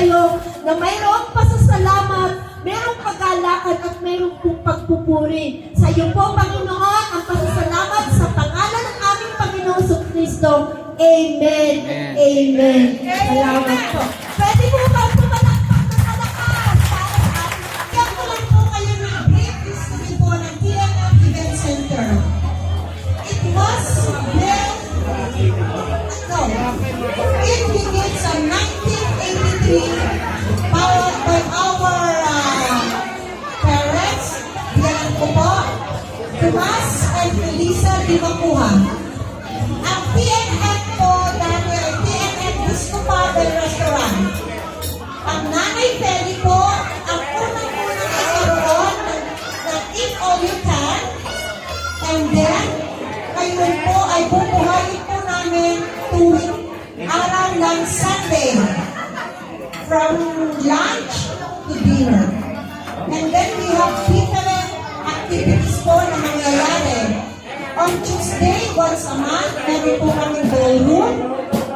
kayo na mayroong pasasalamat, mayroong paglalakad at mayroong pagpupuri. Sa iyo po, Panginoon, ang pasasalamat sa pangalan ng aming Panginoong Kristo. Amen. Amen. Salamat po. Pwede po ba pumalakpak ng malakas para sa ating Kaya ko lang po kayo ng brief history po ng TNF Event Center. It was built, it begins in 1983 powered by our parents, yan ko po, Tomas and Felisa Dimacuha. Ang TNF po dati ay TNF Disco Pub and Restaurant. Ang Nanay Feli po, ang unang-unang nagkaroon ng Eat All You Can. And then, ngayon po ay bubuhayin po namin tuwing araw ng Sunday. From lunch to dinner. And then we have different activities po na mangyayari. On Tuesday, once a month, meron po kami ballroom.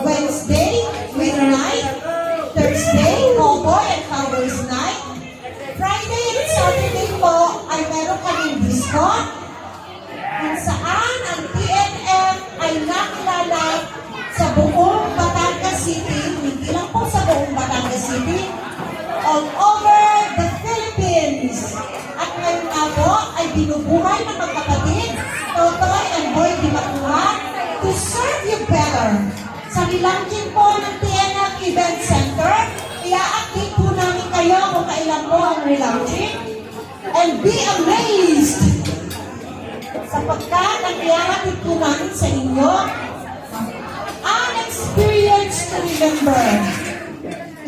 Wednesday, midnight. Thursday, cowboy and cowboys night. Friday and Saturday po ay meron kaming disco. Kung saan ang TNF ay nakilala sa buong Batangas City, hindi lang po sa buong Batangas City, all over the Philippines. At ngayon nga po ay binubuhay ng magkapatid, Totoy and Boy Dimacuha, to serve you better. Sa nilangkin po ng TNF Event Center, i-update po namin kayo kung kailan po ang relaunching. And be amazed! Sapagkat ang ihahatid po namin sa inyo, an experience to remember.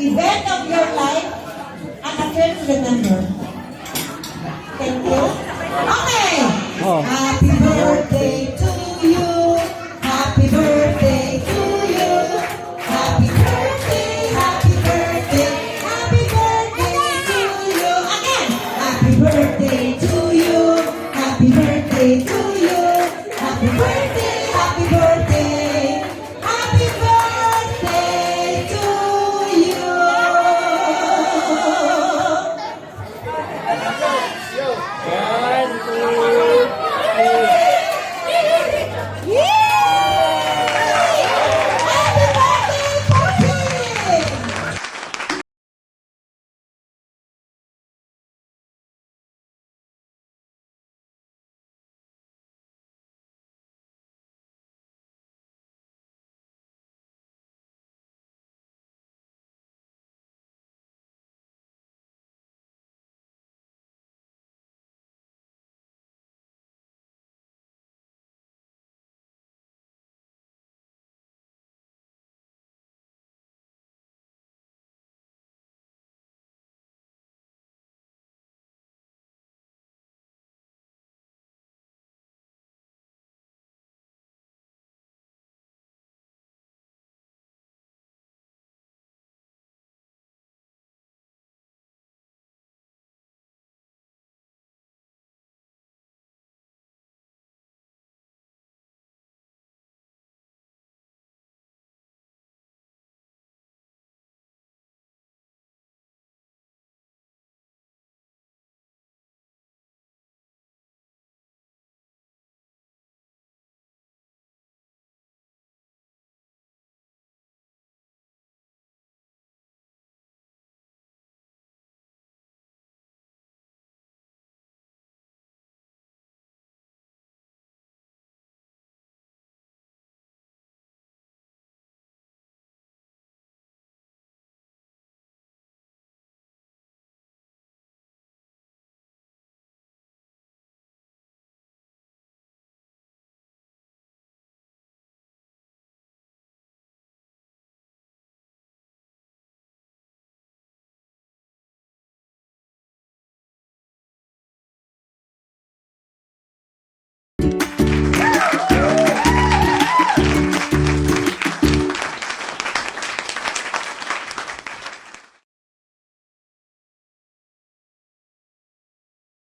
Event of your life, and a trip to remember. Thank you. Okay! Happy birthday to you. Happy birthday to you. Happy birthday, happy birthday, happy birthday to you. Again, happy birthday to